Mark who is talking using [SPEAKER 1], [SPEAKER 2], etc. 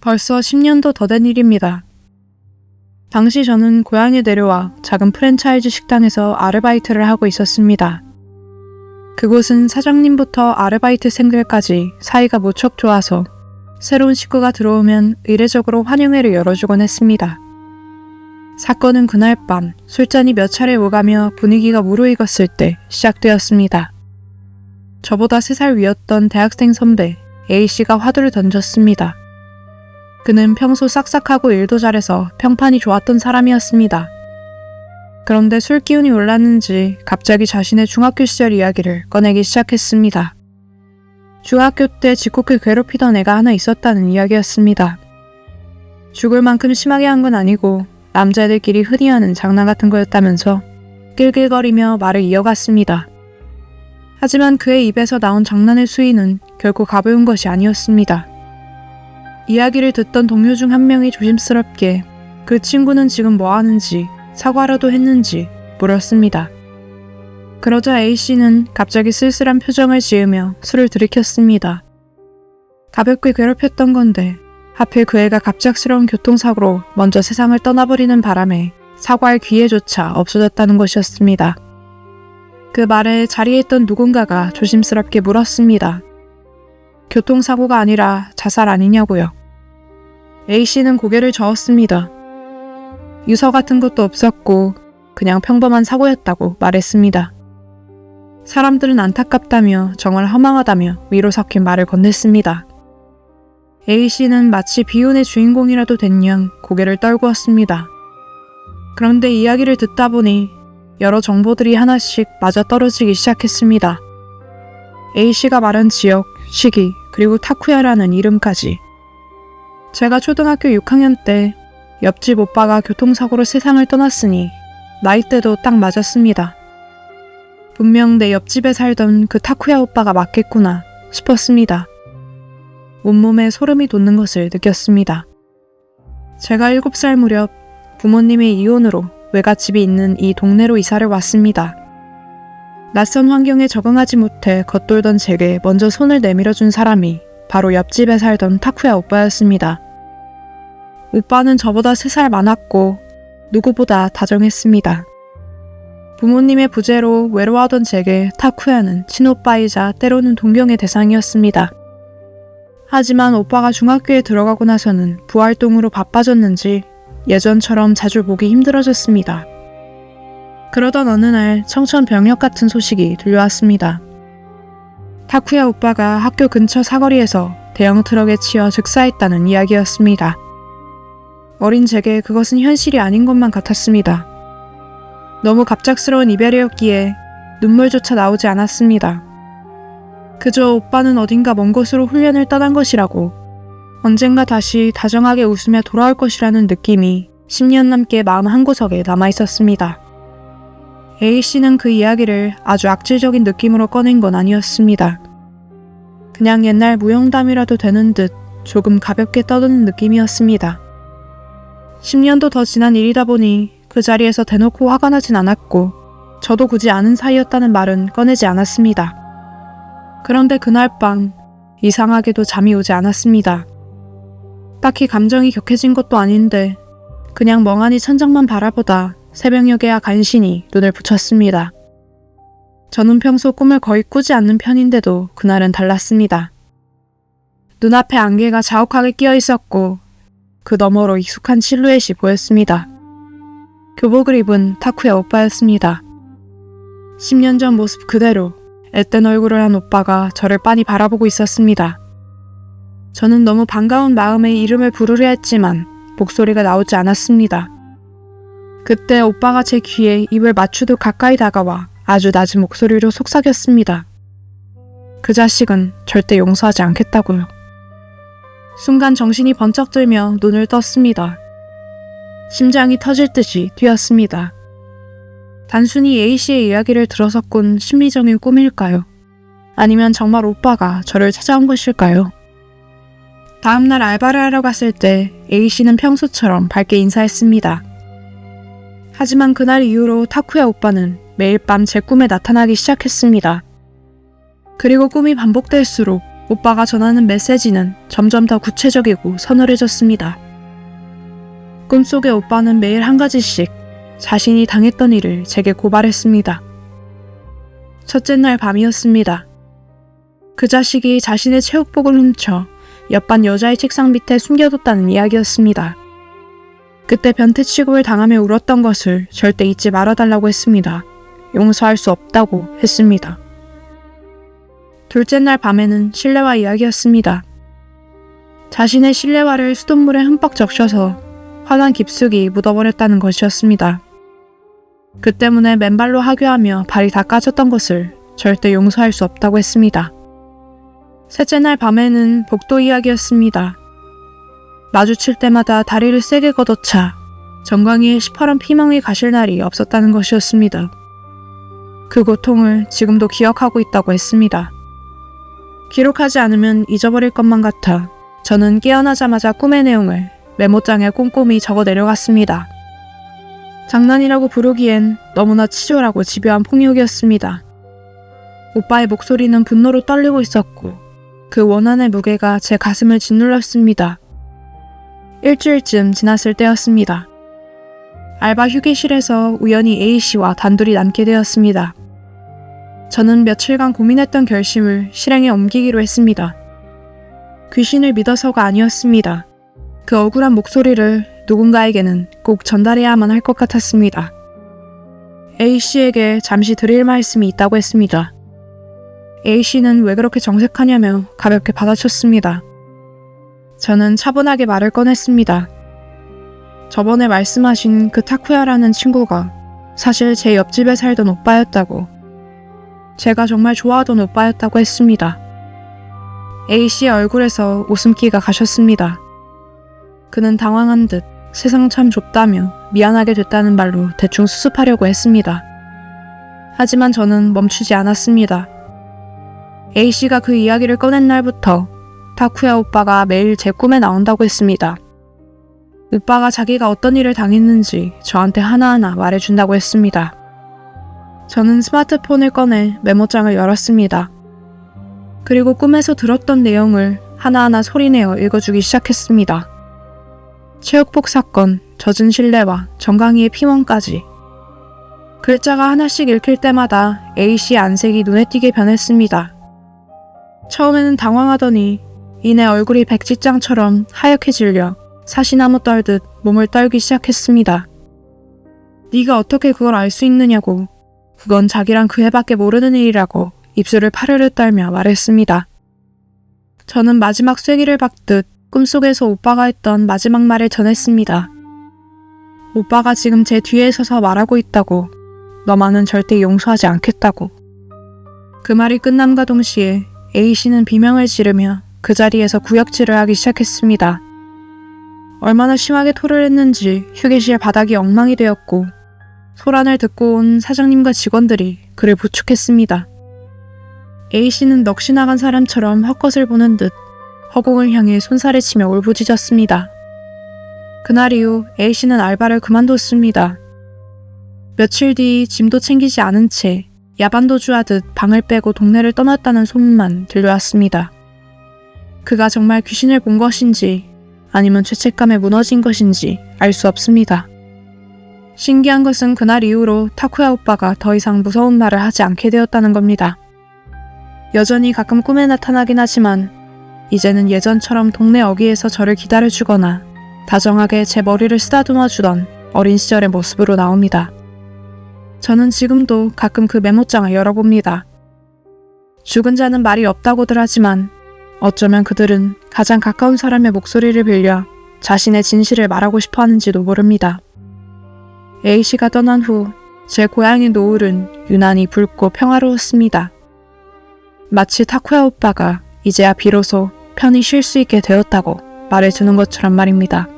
[SPEAKER 1] 벌써 10년도 더 된 일입니다. 당시 저는 고향에 내려와 작은 프랜차이즈 식당에서 아르바이트를 하고 있었습니다. 그곳은 사장님부터 아르바이트생들까지 사이가 무척 좋아서 새로운 식구가 들어오면 의례적으로 환영회를 열어주곤 했습니다. 사건은 그날 밤 술잔이 몇 차례 오가며 분위기가 무르익었을 때 시작되었습니다. 저보다 3살 위였던 대학생 선배 A씨가 화두를 던졌습니다. 그는 평소 싹싹하고 일도 잘해서 평판이 좋았던 사람이었습니다. 그런데 술 기운이 올랐는지 갑자기 자신의 중학교 시절 이야기를 꺼내기 시작했습니다. 중학교 때 직국을 괴롭히던 애가 하나 있었다는 이야기였습니다. 죽을 만큼 심하게 한 건 아니고 남자애들끼리 흔히 하는 장난 같은 거였다면서 끌끌거리며 말을 이어갔습니다. 하지만 그의 입에서 나온 장난의 수위는 결코 가벼운 것이 아니었습니다. 이야기를 듣던 동료 중 한 명이 조심스럽게 그 친구는 지금 뭐 하는지 사과라도 했는지 물었습니다. 그러자 A씨는 갑자기 쓸쓸한 표정을 지으며 술을 들이켰습니다. 가볍게 괴롭혔던 건데 하필 그 애가 갑작스러운 교통사고로 먼저 세상을 떠나버리는 바람에 사과할 기회조차 없어졌다는 것이었습니다. 그 말에 자리에 있던 누군가가 조심스럽게 물었습니다. 교통사고가 아니라 자살 아니냐고요. A씨는 고개를 저었습니다. 유서 같은 것도 없었고 그냥 평범한 사고였다고 말했습니다. 사람들은 안타깝다며 정말 허망하다며 위로 섞인 말을 건넸습니다. A씨는 마치 비운의 주인공이라도 된 양 고개를 떨구었습니다. 그런데 이야기를 듣다 보니 여러 정보들이 하나씩 맞아떨어지기 시작했습니다. A씨가 말한 지역, 시기, 그리고 타쿠야라는 이름까지. 제가 초등학교 6학년 때 옆집 오빠가 교통사고로 세상을 떠났으니 나이대도 딱 맞았습니다. 분명 내 옆집에 살던 그 타쿠야 오빠가 맞겠구나 싶었습니다. 온몸에 소름이 돋는 것을 느꼈습니다. 제가 7살 무렵 부모님의 이혼으로 외갓집이 있는 이 동네로 이사를 왔습니다. 낯선 환경에 적응하지 못해 겉돌던 제게 먼저 손을 내밀어준 사람이 바로 옆집에 살던 타쿠야 오빠였습니다. 오빠는 저보다 3살 많았고 누구보다 다정했습니다. 부모님의 부재로 외로워하던 제게 타쿠야는 친오빠이자 때로는 동경의 대상이었습니다. 하지만 오빠가 중학교에 들어가고 나서는 부활동으로 바빠졌는지 예전처럼 자주 보기 힘들어졌습니다. 그러던 어느 날 청천벽력 같은 소식이 들려왔습니다. 타쿠야 오빠가 학교 근처 사거리에서 대형 트럭에 치여 즉사했다는 이야기였습니다. 어린 제게 그것은 현실이 아닌 것만 같았습니다. 너무 갑작스러운 이별이었기에 눈물조차 나오지 않았습니다. 그저 오빠는 어딘가 먼 곳으로 훈련을 떠난 것이라고 언젠가 다시 다정하게 웃으며 돌아올 것이라는 느낌이 10년 넘게 마음 한구석에 남아있었습니다. A씨는 그 이야기를 아주 악질적인 느낌으로 꺼낸 건 아니었습니다. 그냥 옛날 무용담이라도 되는 듯 조금 가볍게 떠드는 느낌이었습니다. 10년도 더 지난 일이다 보니 그 자리에서 대놓고 화가 나진 않았고 저도 굳이 아는 사이였다는 말은 꺼내지 않았습니다. 그런데 그날 밤 이상하게도 잠이 오지 않았습니다. 딱히 감정이 격해진 것도 아닌데 그냥 멍하니 천장만 바라보다 새벽녘에야 간신히 눈을 붙였습니다. 저는 평소 꿈을 거의 꾸지 않는 편인데도 그날은 달랐습니다. 눈앞에 안개가 자욱하게 끼어 있었고 그 너머로 익숙한 실루엣이 보였습니다. 교복을 입은 타쿠야 오빠였습니다. 10년 전 모습 그대로 앳된 얼굴을 한 오빠가 저를 빤히 바라보고 있었습니다. 저는 너무 반가운 마음에 이름을 부르려 했지만 목소리가 나오지 않았습니다. 그때 오빠가 제 귀에 입을 맞추듯 가까이 다가와 아주 낮은 목소리로 속삭였습니다. 그 자식은 절대 용서하지 않겠다고요. 순간 정신이 번쩍 들며 눈을 떴습니다. 심장이 터질 듯이 뛰었습니다. 단순히 A씨의 이야기를 들어서 꾼 심리적인 꿈일까요? 아니면 정말 오빠가 저를 찾아온 것일까요? 다음날 알바를 하러 갔을 때 A씨는 평소처럼 밝게 인사했습니다. 하지만 그날 이후로 타쿠야 오빠는 매일 밤 제 꿈에 나타나기 시작했습니다. 그리고 꿈이 반복될수록 오빠가 전하는 메시지는 점점 더 구체적이고 서늘해졌습니다. 꿈속의 오빠는 매일 한 가지씩 자신이 당했던 일을 제게 고발했습니다. 첫째 날 밤이었습니다. 그 자식이 자신의 체육복을 훔쳐 옆반 여자의 책상 밑에 숨겨뒀다는 이야기였습니다. 그때 변태취급을 당하며 울었던 것을 절대 잊지 말아달라고 했습니다. 용서할 수 없다고 했습니다. 둘째 날 밤에는 실내화 이야기였습니다. 자신의 실내화를 수돗물에 흠뻑 적셔서 화단 깊숙이 묻어버렸다는 것이었습니다. 그 때문에 맨발로 하교하며 발이 다 까졌던 것을 절대 용서할 수 없다고 했습니다. 셋째 날 밤에는 복도 이야기였습니다. 마주칠 때마다 다리를 세게 걷어차 정강이에 시퍼런 피멍이 가실 날이 없었다는 것이었습니다. 그 고통을 지금도 기억하고 있다고 했습니다. 기록하지 않으면 잊어버릴 것만 같아 저는 깨어나자마자 꿈의 내용을 메모장에 꼼꼼히 적어 내려갔습니다. 장난이라고 부르기엔 너무나 치졸하고 집요한 폭력이었습니다. 오빠의 목소리는 분노로 떨리고 있었고 그 원한의 무게가 제 가슴을 짓눌렀습니다. 일주일쯤 지났을 때였습니다. 알바 휴게실에서 우연히 A씨와 단둘이 남게 되었습니다. 저는 며칠간 고민했던 결심을 실행에 옮기기로 했습니다. 귀신을 믿어서가 아니었습니다. 그 억울한 목소리를 누군가에게는 꼭 전달해야만 할 것 같았습니다. A씨에게 잠시 드릴 말씀이 있다고 했습니다. A씨는 왜 그렇게 정색하냐며 가볍게 받아쳤습니다. 저는 차분하게 말을 꺼냈습니다. 저번에 말씀하신 그 타쿠야라는 친구가 사실 제 옆집에 살던 오빠였다고, 제가 정말 좋아하던 오빠였다고 했습니다. A씨의 얼굴에서 웃음기가 가셨습니다. 그는 당황한 듯 세상 참 좁다며 미안하게 됐다는 말로 대충 수습하려고 했습니다. 하지만 저는 멈추지 않았습니다. A씨가 그 이야기를 꺼낸 날부터 타쿠야 오빠가 매일 제 꿈에 나온다고 했습니다. 오빠가 자기가 어떤 일을 당했는지 저한테 하나하나 말해준다고 했습니다. 저는 스마트폰을 꺼내 메모장을 열었습니다. 그리고 꿈에서 들었던 내용을 하나하나 소리내어 읽어주기 시작했습니다. 체육복 사건, 젖은 실내와 정강이의 피멍까지. 글자가 하나씩 읽힐 때마다 A씨의 안색이 눈에 띄게 변했습니다. 처음에는 당황하더니 이내 얼굴이 백지장처럼 하얗게 질려 사시나무 떨듯 몸을 떨기 시작했습니다. 네가 어떻게 그걸 알 수 있느냐고, 그건 자기랑 그 애밖에 모르는 일이라고 입술을 파르르 떨며 말했습니다. 저는 마지막 쐐기를 박듯 꿈속에서 오빠가 했던 마지막 말을 전했습니다. 오빠가 지금 제 뒤에 서서 말하고 있다고, 너만은 절대 용서하지 않겠다고. 그 말이 끝남과 동시에 A씨는 비명을 지르며 그 자리에서 구역질을 하기 시작했습니다. 얼마나 심하게 토를 했는지 휴게실 바닥이 엉망이 되었고 소란을 듣고 온 사장님과 직원들이 그를 부축했습니다. A씨는 넋이 나간 사람처럼 헛것을 보는 듯 허공을 향해 손살을 치며 울부짖었습니다. 그날 이후 A씨는 알바를 그만뒀습니다. 며칠 뒤 짐도 챙기지 않은 채 야반도주하듯 방을 빼고 동네를 떠났다는 소문만 들려왔습니다. 그가 정말 귀신을 본 것인지 아니면 죄책감에 무너진 것인지 알 수 없습니다. 신기한 것은 그날 이후로 타쿠야 오빠가 더 이상 무서운 말을 하지 않게 되었다는 겁니다. 여전히 가끔 꿈에 나타나긴 하지만 이제는 예전처럼 동네 어귀에서 저를 기다려주거나 다정하게 제 머리를 쓰다듬어 주던 어린 시절의 모습으로 나옵니다. 저는 지금도 가끔 그 메모장을 열어봅니다. 죽은 자는 말이 없다고들 하지만 어쩌면 그들은 가장 가까운 사람의 목소리를 빌려 자신의 진실을 말하고 싶어 하는지도 모릅니다. A씨가 떠난 후 제 고향의 노을은 유난히 붉고 평화로웠습니다. 마치 타쿠야 오빠가 이제야 비로소 편히 쉴 수 있게 되었다고 말해주는 것처럼 말입니다.